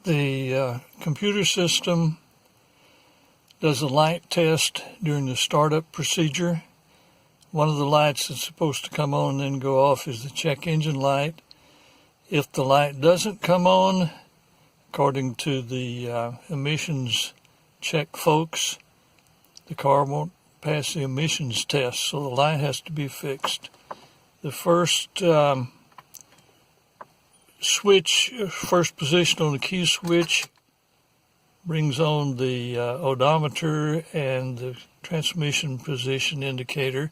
The computer system does a light test during the startup procedure. One of the lights that's supposed to come on and then go off is the check engine light. If the light doesn't come on, according to the emissions check folks, the car won't pass the emissions test, so the light has to be fixed. The first first position on the key switch brings on the odometer and the transmission position indicator.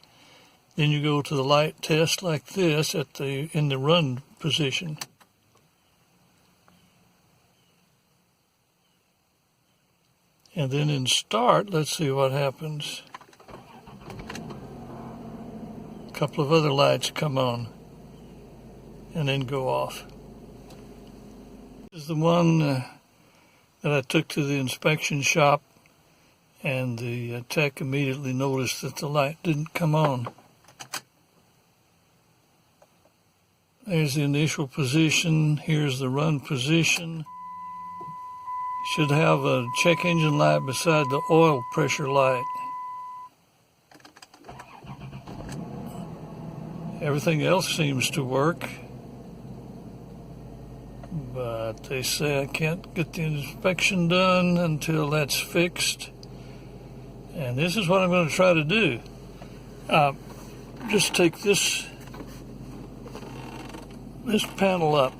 Then you go to the light test like this in the run position. And then in start, let's see what happens. A couple of other lights come on and then go off. This is the one that I took to the inspection shop, and the tech immediately noticed that the light didn't come on. There's the initial position. Here's the run position. Should have a check engine light beside the oil pressure light. Everything else seems to work, but they say I can't get the inspection done until that's fixed. And this is what I'm going to try to do. Just take this panel up.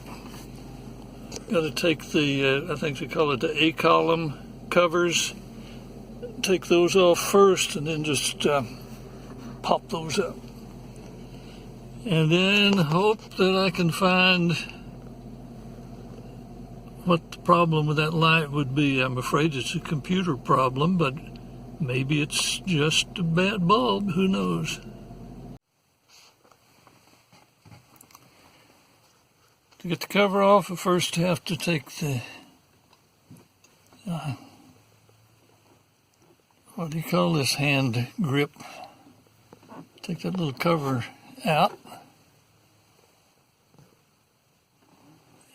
Got to take the, I think they call it the A-column covers. Take those off first and then just pop those up. And then hope that I can find what the problem with that light would be. I'm afraid it's a computer problem, but maybe it's just a bad bulb. Who knows? To get the cover off, I first have to take the, what do you call this hand grip? Take that little cover out.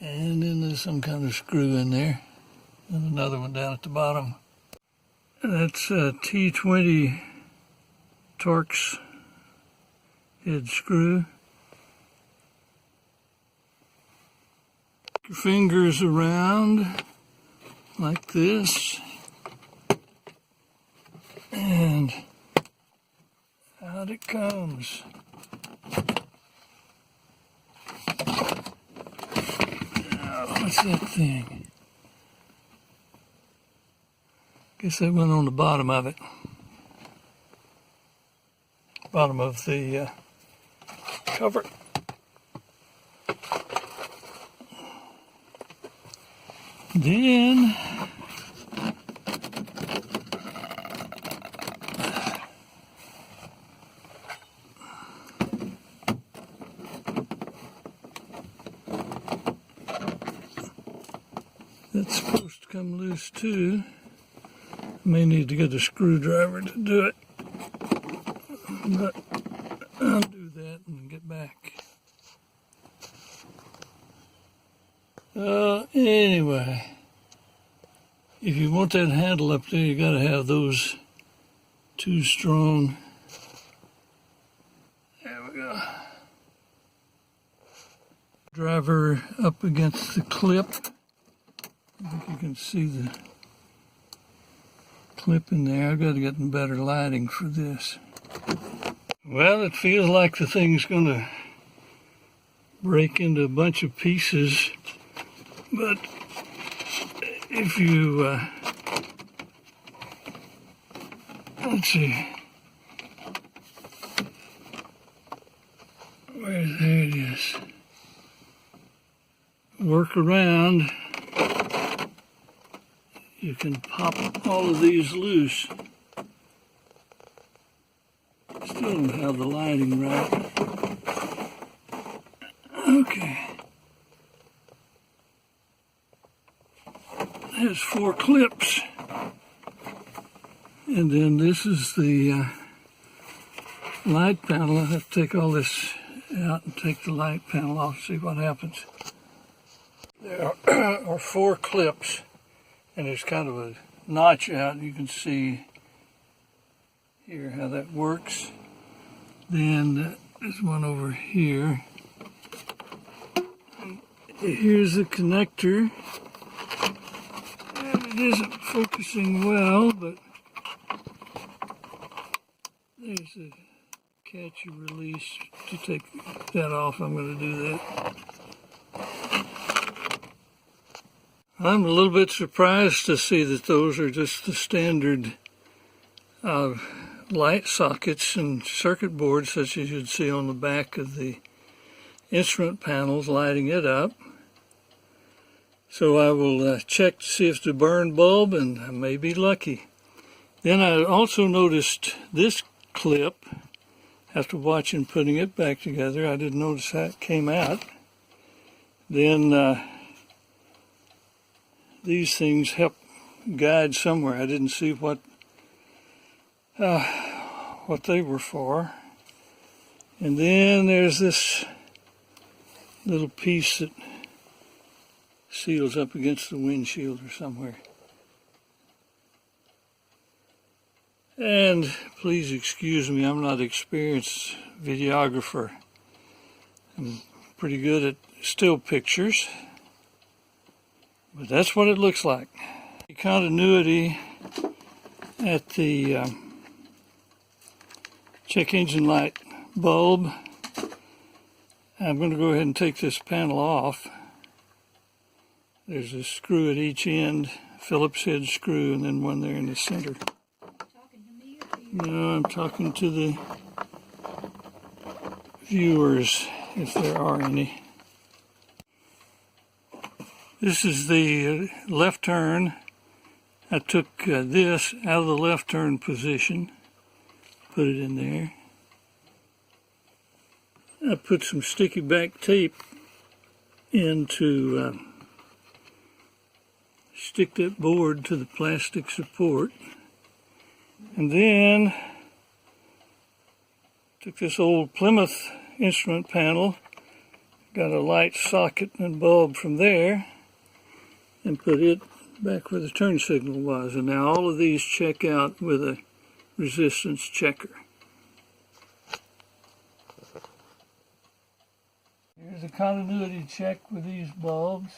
And then there's some kind of screw in there. And another one down at the bottom. That's a T20 Torx head screw. Your fingers around like this, and out it comes. Now, what's that thing? Guess that went on the bottom of it. Bottom of the cover. Then that's supposed to come loose too. I may need to get a screwdriver to do it, but I'll do that and get back. Anyway, if you want that handle up there, you got to have those two strong. There we go. Driver up against the clip. I think you can see the clip in there. I've got to get better lighting for this. Well, it feels like the thing's going to break into a bunch of pieces. But if you, let's see, there it is. Work around, you can pop all of these loose. Still don't have the lighting right. Okay. There's 4 clips, and then this is the light panel. I have to take all this out and take the light panel off, see what happens. There are 4 clips, and there's kind of a notch out. You can see here how that works. Then there's one over here. Here's the connector. And it isn't focusing well, but there's a catch and release. To take that off, I'm going to do that. I'm a little bit surprised to see that those are just the standard light sockets and circuit boards such as you'd see on the back of the instrument panels lighting it up. So I will check to see if it's a burn bulb, and I may be lucky. Then I also noticed this clip after watching putting it back together. I didn't notice that came out. Then these things help guide somewhere. I didn't see what they were for. And then there's this little piece that seals up against the windshield or somewhere. And please excuse me, I'm not an experienced videographer. I'm pretty good at still pictures, but that's what it looks like. The continuity at the check engine light bulb. I'm going to go ahead and take this panel off. There's a screw at each end, Phillips head screw, and then one there in the center. No, I'm talking to the viewers, if there are any. This is the left turn. I took this out of the left turn position, put it in there. I put some sticky back tape in to stick that board to the plastic support. And then took this old Plymouth instrument panel, got a light socket and bulb from there, and put it back where the turn signal was. And now all of these check out with a resistance checker. Here's a continuity check with these bulbs.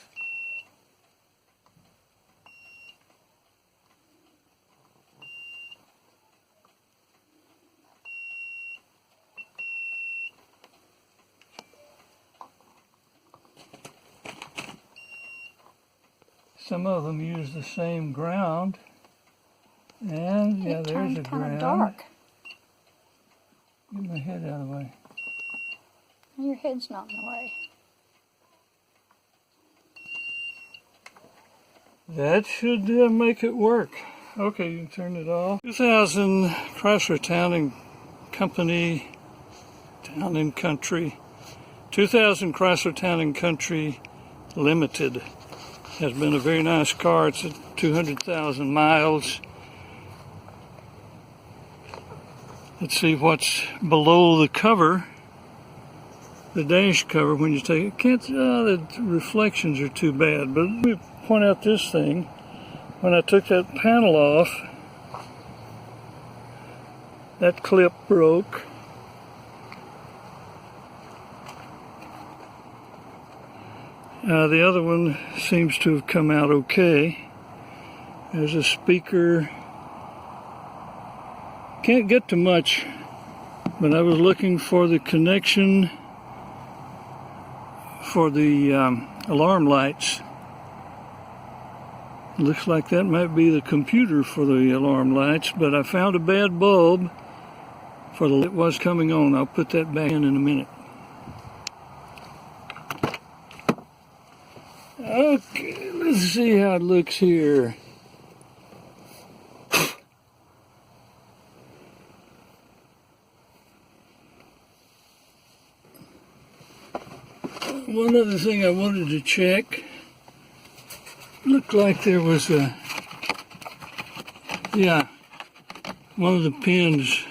Some of them use the same ground, and yeah, there's a ground. Dark. Get my head out of the way. Your head's not in the way. That should make it work. Okay, you can turn it off. 2000 Chrysler Town & Company, Town and Country. 2000 Chrysler Town & Country Limited. Has been a very nice car. It's at 200,000 miles. Let's see what's below the cover, the dash cover. When you take it, the reflections are too bad. But let me point out this thing. When I took that panel off, that clip broke. The other one seems to have come out okay. There's a speaker. Can't get to much, but I was looking for the connection for the alarm lights. Looks like that might be the computer for the alarm lights, but I found a bad bulb for the it was coming on. I'll put that back in a minute. Okay, let's see how it looks here. One other thing I wanted to check. Looked like there was one of the pins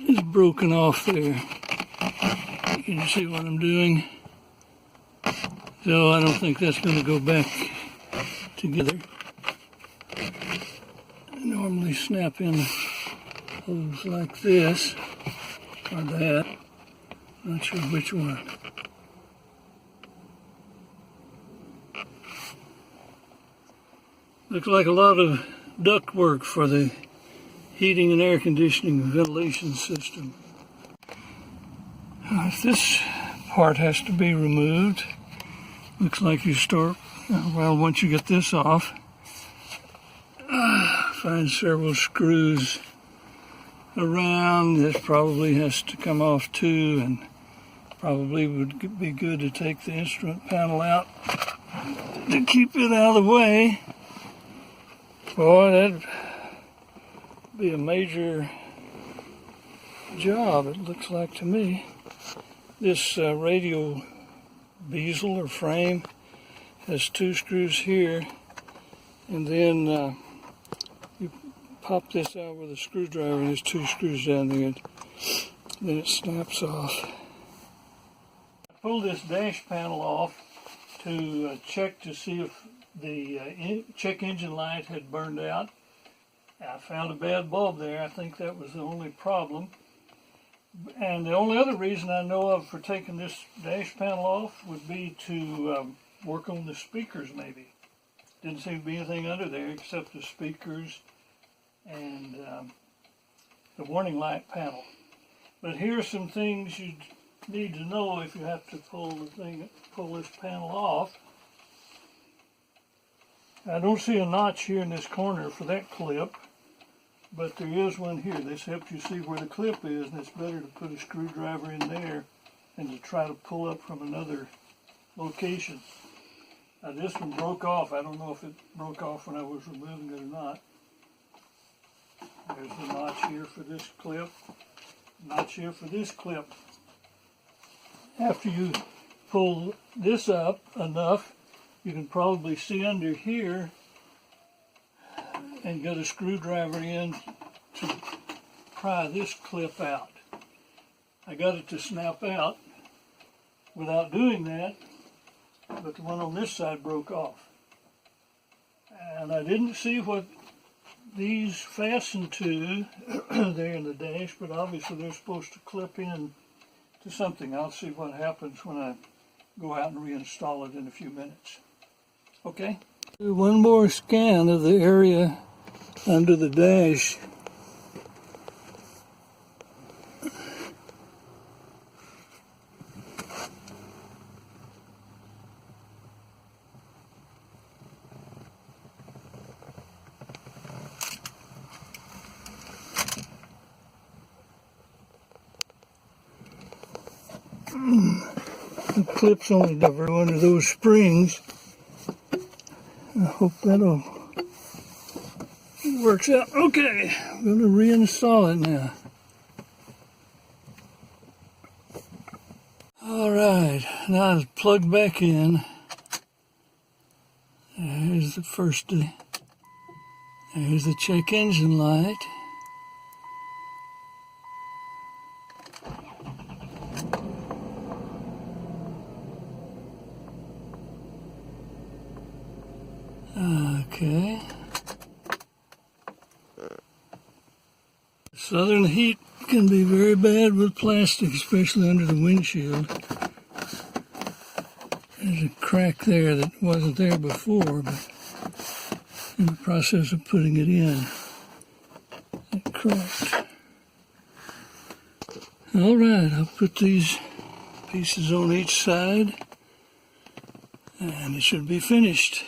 is broken off there. You can see what I'm doing. So I don't think that's going to go back together. I normally snap in holes like this or that. Not sure which one. Looks like a lot of duct work for the heating and air conditioning and ventilation system. If this part has to be removed, looks like you start, well, once you get this off, find several screws around. This probably has to come off too, and probably would be good to take the instrument panel out to keep it out of the way. Boy, that'd be a major job, it looks like to me. This radio bezel or frame has 2 screws here, and then you pop this out with a screwdriver, and there's 2 screws down there, and then it snaps off. I pulled this dash panel off to check to see if the check engine light had burned out. I found a bad bulb there. I think that was the only problem. And the only other reason I know of for taking this dash panel off would be to work on the speakers maybe. Didn't seem to be anything under there except the speakers and the warning light panel. But here's some things you need to know if you have to pull this panel off. I don't see a notch here in this corner for that clip, but there is one here. This helps you see where the clip is, and it's better to put a screwdriver in there than to try to pull up from another location. Now this one broke off. I don't know if it broke off when I was removing it or not. There's a notch here for this clip, notch here for this clip. After you pull this up enough, you can probably see under here and get a screwdriver in to pry this clip out. I got it to snap out without doing that, but the one on this side broke off. And I didn't see what these fasten to there in the dash, but obviously they're supposed to clip in to something. I'll see what happens when I go out and reinstall it in a few minutes. Okay? Do one more scan of the area under the dash. The clip's only covered under those springs. I hope that'll works out. Okay, I'm going to reinstall it now. All right, now it's plugged back in. There's the first. There's the check engine light. Okay. Southern heat can be very bad with plastic, especially under the windshield. There's a crack there that wasn't there before, but in the process of putting it in, it cracked. All right, I'll put these pieces on each side, and it should be finished.